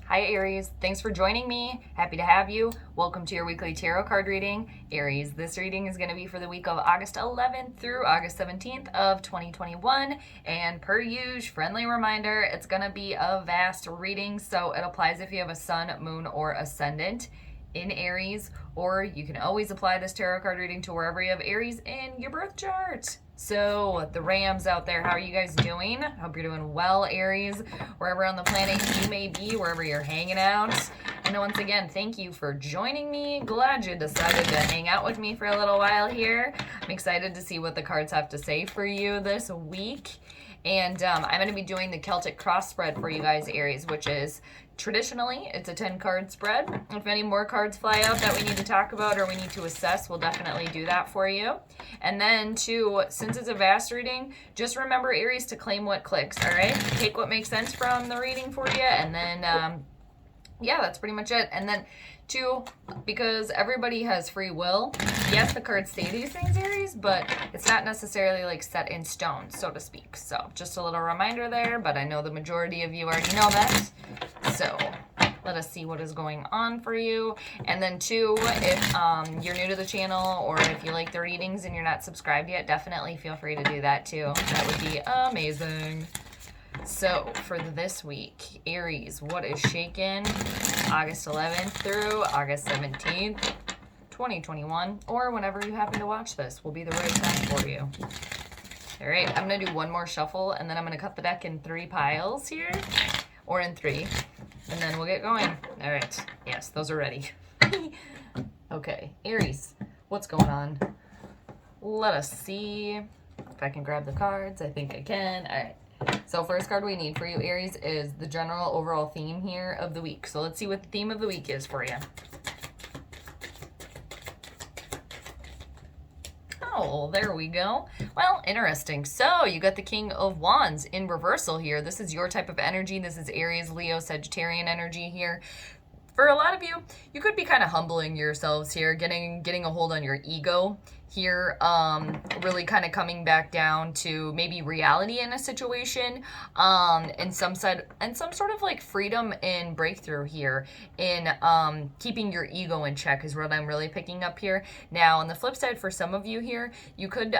Hi Aries, thanks for joining me. Happy to have you. Welcome to your weekly tarot card reading. Aries, this reading is going to be for the week of August 11th through August 17th of 2021. And per usual, friendly reminder, it's going to be a vast reading, so it applies if you have a sun, moon, or ascendant in Aries, or you can always apply this tarot card reading to wherever you have Aries in your birth chart. So the Rams out there, how are you guys doing? Hope you're doing well, Aries, wherever on the planet you may be, wherever you're hanging out. And once again, thank you for joining me. Glad you decided to hang out with me for a little while here. I'm excited to see what the cards have to say for you this week. And I'm going to be doing the Celtic cross spread for you guys, Aries, which is traditionally, it's a 10-card spread. If any more cards fly out that we need to talk about or we need to assess, we'll definitely do that for you. And then, too, since it's a vast reading, just remember, Aries, to claim what clicks, all right? Take what makes sense from the reading for you, and then, yeah, that's pretty much it. And then, two, because everybody has free will, yes, the cards say these things, Aries, but it's not necessarily like set in stone, so to speak. So just a little reminder there, but I know the majority of you already know that. So let us see what is going on for you. And then two, if you're new to the channel or if you like the readings and you're not subscribed yet, definitely feel free to do that too. That would be amazing. So for this week, Aries, what is shaking August 11th through August 17th, 2021, or whenever you happen to watch this will be the right time for you. All right, I'm going to do one more shuffle, and then I'm going to cut the deck in 3 piles here, or in 3, and then we'll get going. All right, yes, those are ready. Okay, Aries, what's going on? Let us see if I can grab the cards. I think I can. All right. So first card we need for you, Aries, is the general overall theme here of the week. So let's see what the theme of the week is for you. Oh, there we go. Well, interesting. So you got the King of Wands in reversal here. This is your type of energy. This is Aries, Leo, Sagittarian energy here. For a lot of you, you could be kind of humbling yourselves here, getting a hold on your ego here, really kind of coming back down to maybe reality in a situation, and some sort of like freedom and breakthrough here in keeping your ego in check is what I'm really picking up here. Now, on the flip side, for some of you here, you could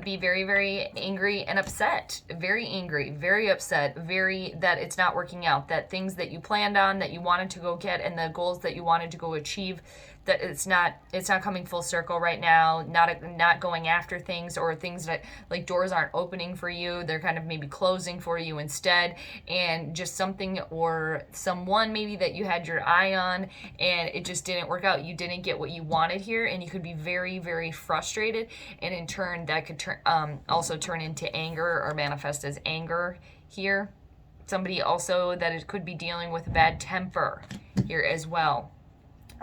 be very, very angry and upset, very angry, very upset, very that it's not working out, that things that you planned on, that you wanted to go get, and the goals that you wanted to go achieve, that it's not coming full circle right now, not going after things, or things that like doors aren't opening for you, they're kind of maybe closing for you instead, and just something or someone maybe that you had your eye on and it just didn't work out. You didn't get what you wanted here, and you could be very, very frustrated, and in turn that could also turn into anger or manifest as anger here. Somebody also that it could be dealing with bad temper here as well.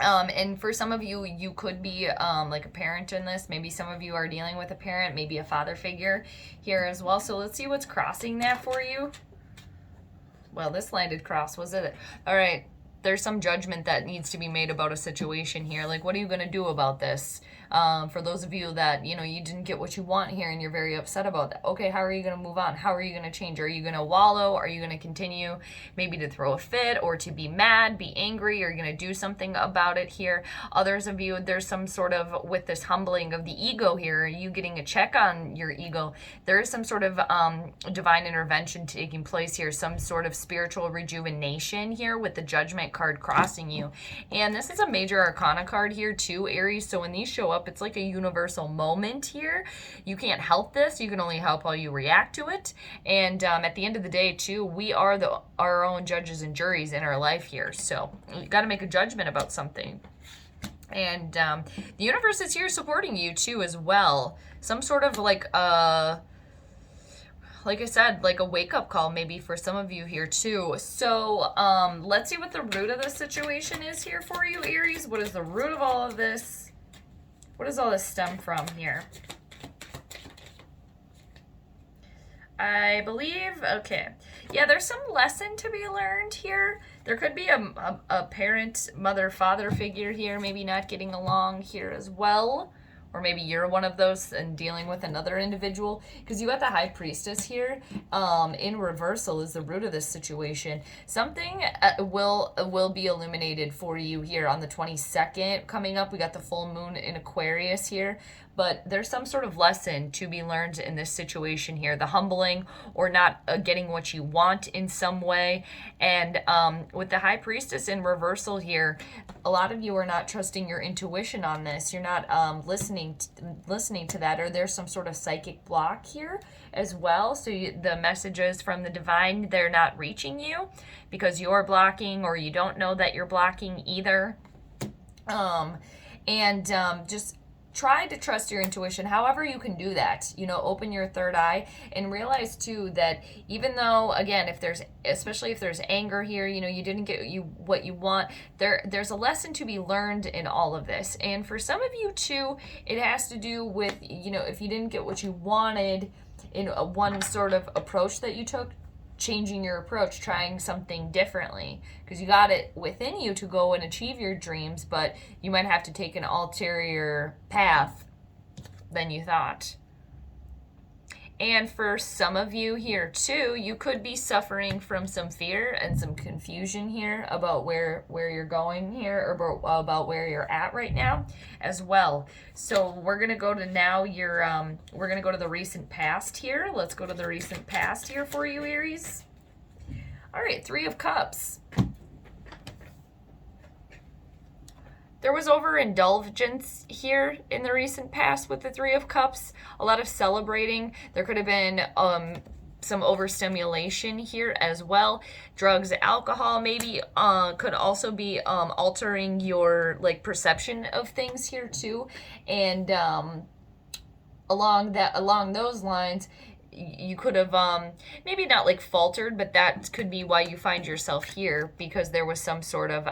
And for some of you, you could be like a parent in this. Maybe some of you are dealing with a parent, maybe a father figure here as well. So let's see what's crossing that for you. Well, this landed cross, was it? All right. There's some judgment that needs to be made about a situation here. Like, what are you going to do about this? For those of you that, you didn't get what you want here and you're very upset about that. Okay, how are you going to move on? How are you going to change? Are you going to wallow? Are you going to continue maybe to throw a fit or to be mad, be angry? Are you going to do something about it here? Others of you, there's some sort of, with this humbling of the ego here, you getting a check on your ego. There is some sort of divine intervention taking place here, some sort of spiritual rejuvenation here with the Judgment card crossing you. And this is a major arcana card here too, Aries. So when these show up, it's like a universal moment here. You can't help this. You can only help how you react to it. And at the end of the day too, we are our own judges and juries in our life here. So you got to make a judgment about something. And the universe is here supporting you too as well. Some sort of like I said, like a wake-up call maybe for some of you here too. So let's see what the root of the situation is here for you, Aries. What is the root of all of this? What does all this stem from here? I believe, okay. Yeah, there's some lesson to be learned here. There could be a parent, mother, father figure here, maybe not getting along here as well or maybe you're one of those and dealing with another individual, because you got the High Priestess here in reversal is the root of this situation. Something will be illuminated for you here on the 22nd coming up. We got the full moon in Aquarius here, but there's some sort of lesson to be learned in this situation here, the humbling or not getting what you want in some way. And with the High Priestess in reversal here, a lot of you are not trusting your intuition on this. You're not listening to that, or there's some sort of psychic block here as well. So the messages from the divine, they're not reaching you because you're blocking, or you don't know that you're blocking either. Just try to trust your intuition however you can do that. Open your third eye and realize too that even though, again, especially if there's anger here, you didn't get what you want, there's a lesson to be learned in all of this. And for some of you too, it has to do with, if you didn't get what you wanted in one sort of approach that you took, changing your approach, trying something differently, because you got it within you to go and achieve your dreams, but you might have to take an ulterior path than you thought. And for some of you here too, you could be suffering from some fear and some confusion here about where you're going here, or about where you're at right now as well. So we're going to go to now we're going to go to the recent past here. Let's go to the recent past here for you, Aries. All right, Three of Cups. There was overindulgence here in the recent past with the Three of Cups. A lot of celebrating. There could have been some overstimulation here as well. Drugs, alcohol, maybe could also be altering your perception of things here too. And along those lines, you could have maybe not faltered, but that could be why you find yourself here, because there was some sort of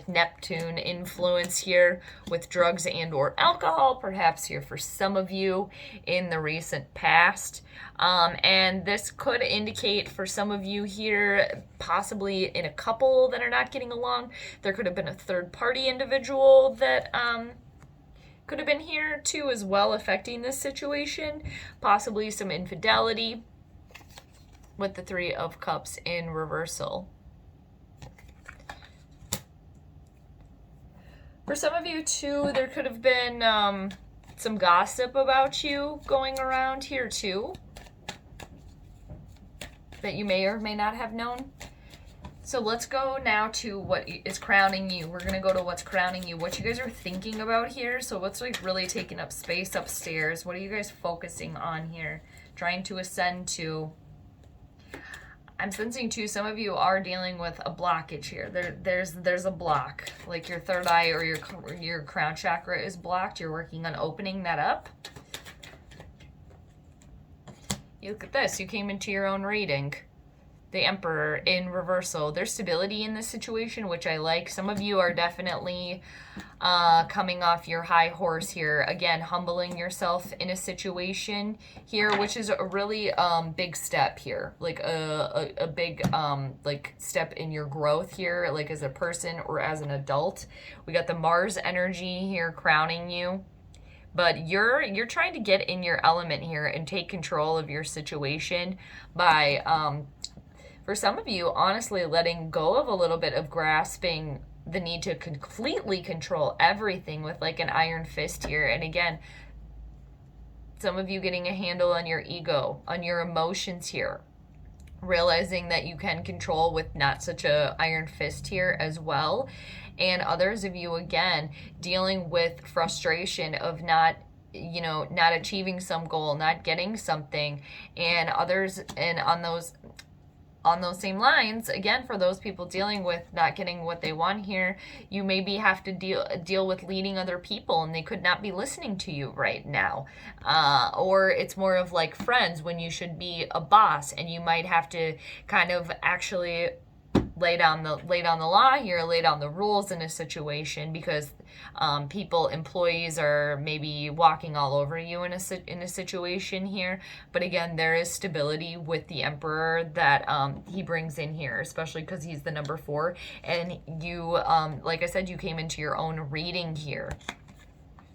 Neptune influence here with drugs and or alcohol, perhaps here for some of you in the recent past. And this could indicate for some of you here, possibly in a couple that are not getting along, there could have been a third party individual that could have been here too as well, affecting this situation. Possibly some infidelity with the Three of Cups in reversal. For some of you too, there could have been some gossip about you going around here too, that you may or may not have known. So let's go now to what is crowning you. We're going to go to what's crowning you, what you guys are thinking about here. So what's really taking up space upstairs? What are you guys focusing on here? Trying to ascend to. I'm sensing too, some of you are dealing with a blockage here. There's a block, like your third eye or your crown chakra is blocked. You're working on opening that up. You look at this. You came into your own reading. The Emperor in reversal. There's stability in this situation, which I like. Some of you are definitely coming off your high horse here. Again, humbling yourself in a situation here, which is a really big step here. A big step in your growth here, as a person or as an adult. We got the Mars energy here crowning you. But you're trying to get in your element here and take control of your situation by for some of you, honestly, letting go of a little bit of grasping the need to completely control everything with an iron fist here. And again, some of you getting a handle on your ego, on your emotions here, realizing that you can control with not such a iron fist here as well. And others of you, again, dealing with frustration of not achieving some goal, not getting something, and others, and on those same lines, again, for those people dealing with not getting what they want here, you maybe have to deal with leading other people, and they could not be listening to you right now. Or it's more of friends when you should be a boss, and you might have to kind of actually lay down the law here, lay down the rules in a situation, because employees are maybe walking all over you in a situation here. But again, there is stability with the Emperor that he brings in here, especially because he's the number 4, and you like I said, you came into your own reading here.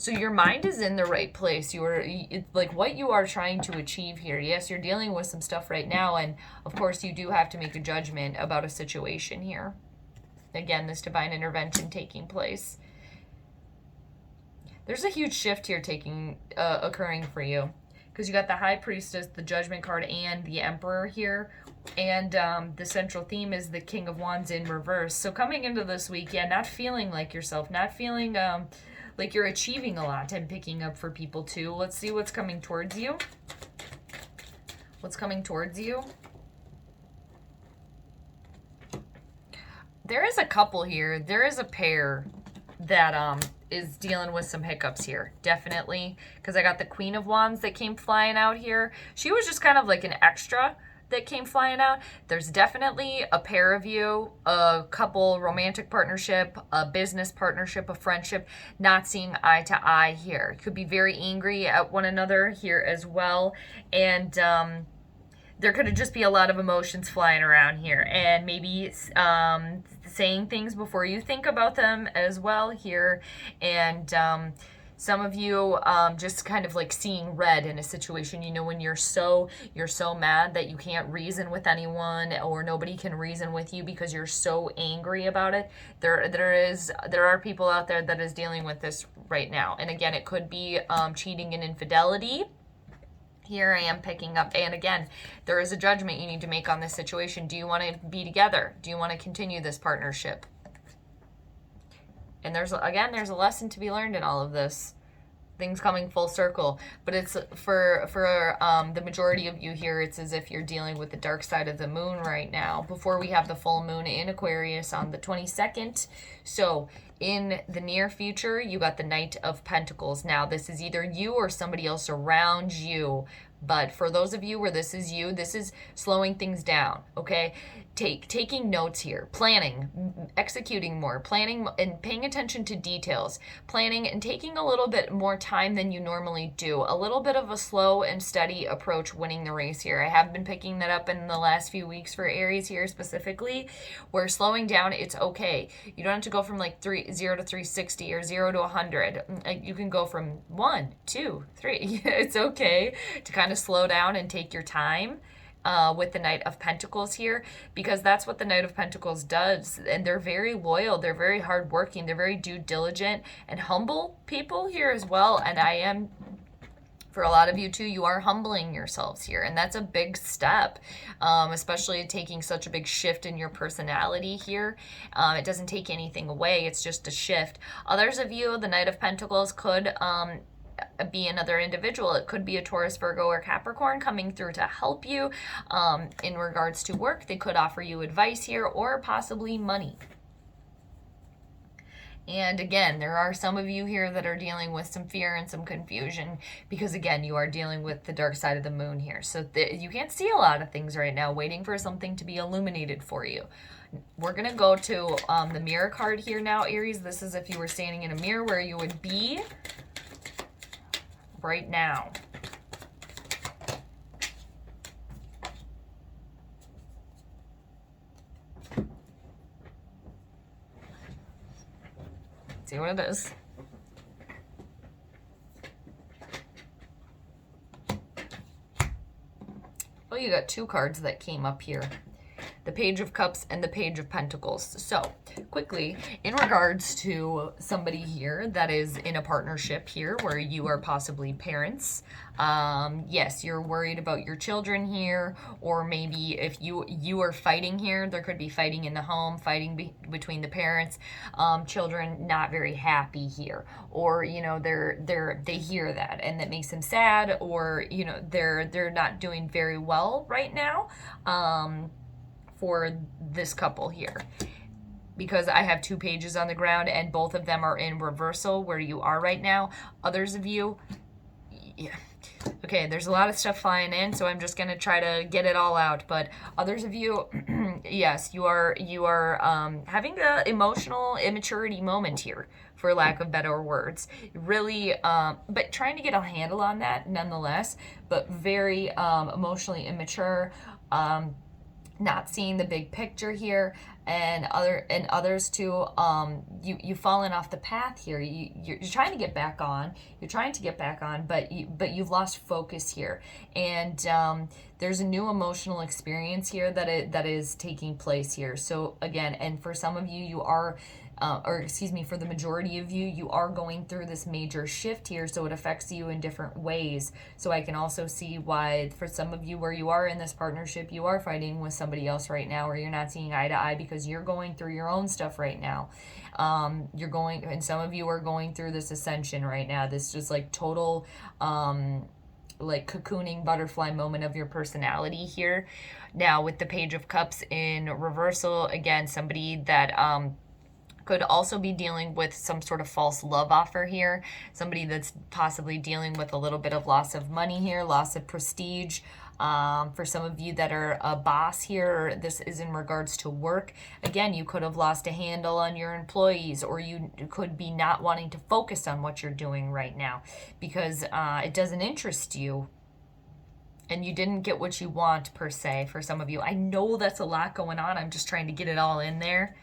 So your mind is in the right place. It's like what you are trying to achieve here. Yes, you're dealing with some stuff right now, and of course you do have to make a judgment about a situation here. Again, this divine intervention taking place. There's a huge shift here occurring for you, because you got the High Priestess, the Judgment card, and the Emperor here. And the central theme is the King of Wands in reverse. So coming into this week, yeah, not feeling like yourself, not feeling like you're achieving a lot and picking up for people too. Let's see what's coming towards you. What's coming towards you? There is a couple here. There is a pair that is dealing with some hiccups here, definitely, because I got the Queen of Wands that came flying out here. She was just kind of like an extra that came flying out. There's definitely a pair of you, a couple, romantic partnership, a business partnership, a friendship, not seeing eye to eye here. Could be very angry at one another here as well. And there could just be a lot of emotions flying around here, and maybe saying things before you think about them as well here. And some of you just kind of like seeing red in a situation, you know, when you're so mad that you can't reason with anyone, or nobody can reason with you because you're so angry about it. There are people out there that is dealing with this right now. And again, it could be cheating and infidelity. Here I am picking up, and again, there is a judgment you need to make on this situation. Do you want to be together? Do you want to continue this partnership? And there's a lesson to be learned in all of this. Things coming full circle, but it's for the majority of you here, it's as if you're dealing with the dark side of the moon right now, before we have the full moon in Aquarius on the 22nd. So in the near future, you got the Knight of Pentacles. Now, this is either you or somebody else around you. But for those of you where this is you, this is slowing things down, okay? Taking notes here, planning, executing more, planning and paying attention to details, planning and taking a little bit more time than you normally do. A little bit of a slow and steady approach winning the race here. I have been picking that up in the last few weeks for Aries here specifically, where slowing down, it's okay. You don't have to go from like 0 to 360 or 0 to 100. You can go from 1, 2, 3. It's okay to kind of slow down and take your time. With the Knight of Pentacles here, because that's what the Knight of Pentacles does. And they're very loyal, they're very hardworking, they're very due diligent and humble people here as well. And I am, for a lot of you too, you are humbling yourselves here, and that's a big step, especially taking such a big shift in your personality here. It doesn't take anything away, it's just a shift. Others of you, the Knight of Pentacles could be another individual. It could be a Taurus, Virgo, or Capricorn coming through to help you in regards to work. They could offer you advice here, or possibly money. And again, there are some of you here that are dealing with some fear and some confusion, because again, you are dealing with the dark side of the moon here. So you can't see a lot of things right now, waiting for something to be illuminated for you. We're going to go to the mirror card here now, Aries. This is if you were standing in a mirror, where you would be right now. See what it is. Oh, you got two cards that came up here. The Page of Cups and the Page of Pentacles. So, quickly, in regards to somebody here that is in a partnership here where you are possibly parents, yes, you're worried about your children here, or maybe if you are fighting here, there could be fighting in the home, fighting between the parents, children not very happy here, or you know they hear that and that makes them sad, or you know they're not doing very well right now. For this couple here, because I have two pages on the ground and both of them are in reversal where you are right now. Others of you, yeah. Okay, there's a lot of stuff flying in, so I'm just gonna try to get it all out. But others of you, yes, you are having the emotional immaturity moment here, for lack of better words. Really, but trying to get a handle on that nonetheless. But very emotionally immature. Not seeing the big picture here, and others too. You've fallen off the path here. You're trying to get back on. You're trying to get back on, but you've lost focus here, and there's a new emotional experience here that is taking place here. So again, and for some of you, you are. Or excuse me, for the majority of you, you are going through this major shift here, so it affects you in different ways. So I can also see why for some of you where you are in this partnership, you are fighting with somebody else right now, or you're not seeing eye to eye because you're going through your own stuff right now. And some of you are going through this ascension right now, this just like total like cocooning butterfly moment of your personality here. Now with the Page of Cups in reversal, again, somebody that could also be dealing with some sort of false love offer here. Somebody that's possibly dealing with a little bit of loss of money here, loss of prestige. For some of you that are a boss here, this is in regards to work. Again, you could have lost a handle on your employees, or you could be not wanting to focus on what you're doing right now because it doesn't interest you. And you didn't get what you want, per se, for some of you. I know that's a lot going on. I'm just trying to get it all in there.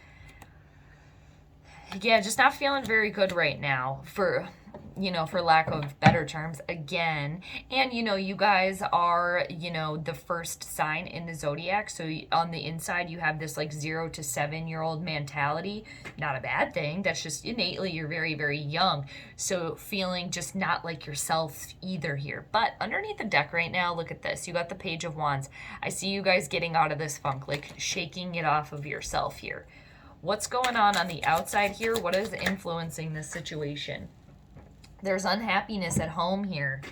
Yeah, just not feeling very good right now, for lack of better terms, again. And you guys are the first sign in the zodiac, so on the inside you have this like 0 to 7-year-old mentality. Not a bad thing. That's just innately you're very, very young, so feeling just not like yourself either here. But underneath the deck right now, look at this. You got the Page of Wands. I see you guys getting out of this funk, like shaking it off of yourself here. What's going on the outside here? What is influencing this situation? There's unhappiness at home here.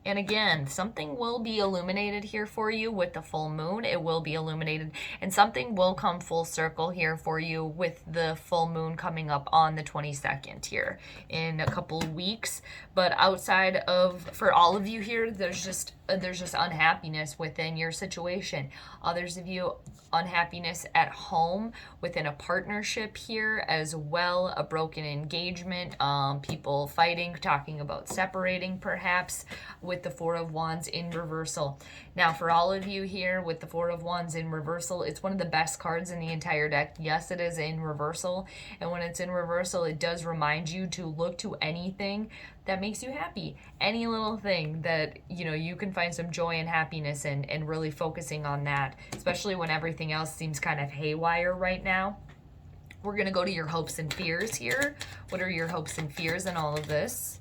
And again, something will be illuminated here for you with the full moon. It will be illuminated, and something will come full circle here for you with the full moon coming up on the 22nd here in a couple of weeks. But outside of, for all of you here, there's just unhappiness within your situation. Others of you, unhappiness at home, within a partnership here as well, a broken engagement, people fighting, talking about separating perhaps, with the Four of Wands in reversal. Now for all of you here with the Four of Wands in reversal, it's one of the best cards in the entire deck. Yes, it is in reversal, and when it's in reversal, it does remind you to look to anything that makes you happy. Any little thing that you can find some joy and happiness in, and really focusing on that, especially when everything else seems kind of haywire right now. We're going to go to your hopes and fears here. What are your hopes and fears in all of this?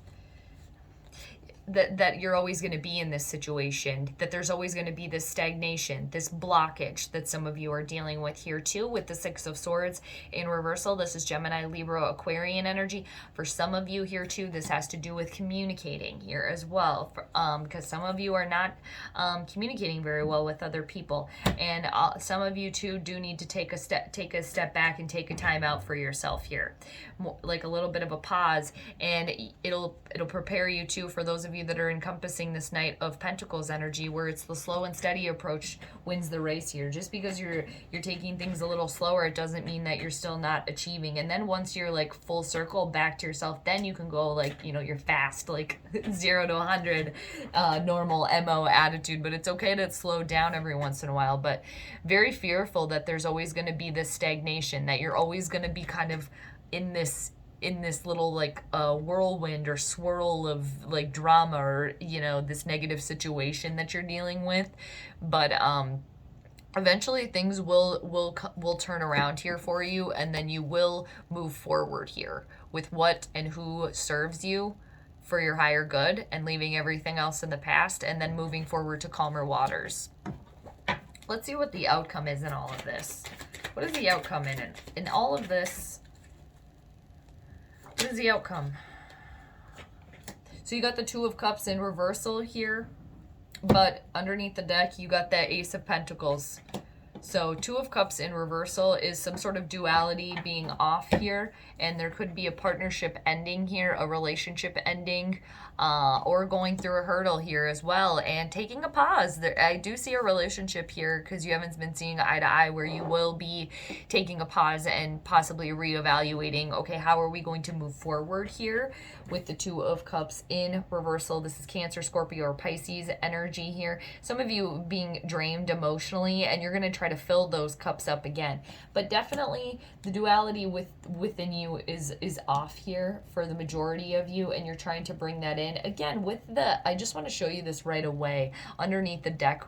That you're always going to be in this situation, that there's always going to be this stagnation, this blockage that some of you are dealing with here too, with the Six of Swords in reversal. This is Gemini, Libra, Aquarian energy. For some of you here too, this has to do with communicating here as well, because some of you are not communicating very well with other people, and some of you too do need to take a step back and take a time out for yourself here, like a little bit of a pause, and it'll prepare you too, for those of you that are encompassing this Knight of Pentacles energy, where it's the slow and steady approach wins the race here. Just because you're taking things a little slower, it doesn't mean that you're still not achieving. And then once you're like full circle back to yourself, then you can go like you're fast, like 0 to 100, normal MO attitude. But it's okay to slow down every once in a while. But very fearful that there's always going to be this stagnation, that you're always going to be kind of in this little like whirlwind or swirl of like drama, or this negative situation that you're dealing with. But eventually things will turn around here for you, and then you will move forward here with what and who serves you for your higher good, and leaving everything else in the past, and then moving forward to calmer waters. Let's see what the outcome is in all of this. What is the outcome in all of this? What is the outcome? So you got the Two of Cups in reversal here, but underneath the deck, you got that Ace of Pentacles. So Two of Cups in reversal is some sort of duality being off here, and there could be a partnership ending here, a relationship ending, or going through a hurdle here as well, and taking a pause. I do see a relationship here, because you haven't been seeing eye to eye, where you will be taking a pause and possibly reevaluating, okay, how are we going to move forward here with the Two of Cups in reversal. This is Cancer, Scorpio, or Pisces energy here. Some of you being drained emotionally, and you're going to try try to fill those cups up again. But definitely the duality within you is off here for the majority of you, and you're trying to bring that in again with the, I just want to show you this right away. Underneath the deck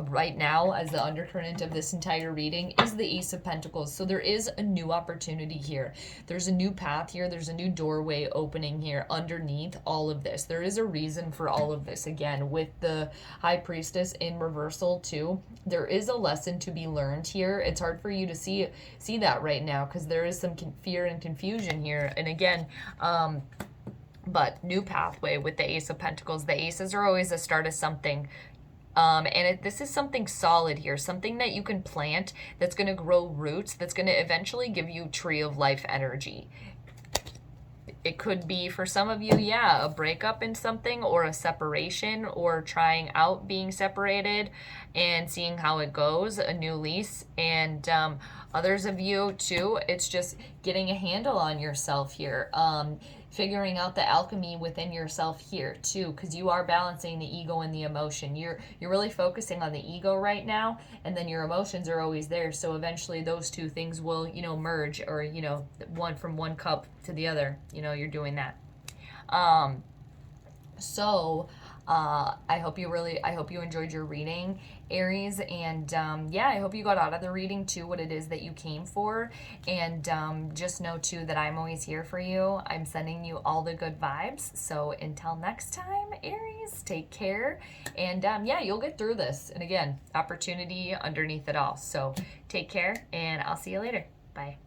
right now, as the undercurrent of this entire reading, is the Ace of Pentacles. So there is a new opportunity here. There's a new path here. There's a new doorway opening here underneath all of this. There is a reason for all of this. Again, with the High Priestess in reversal too, there is a lesson to be learned here. It's hard for you to see that right now because there is some fear and confusion here. And again, but new pathway with the Ace of Pentacles. The aces are always the start of something. This is something solid here, something that you can plant that's going to grow roots, that's going to eventually give you tree of life energy. It could be for some of you, yeah, a breakup in something, or a separation, or trying out being separated and seeing how it goes, a new lease. And others of you too, it's just getting a handle on yourself here. Figuring out the alchemy within yourself here too, because you are balancing the ego and the emotion. You're really focusing on the ego right now, and then your emotions are always there. So eventually those two things will, merge, or, one from one cup to the other. You're doing that. I hope you enjoyed your reading, Aries, and yeah, I hope you got out of the reading too what it is that you came for, and just know too that I'm always here for you. I'm sending you all the good vibes. So until next time, Aries, take care, and yeah, you'll get through this. And again, opportunity underneath it all. So take care, and I'll see you later. Bye.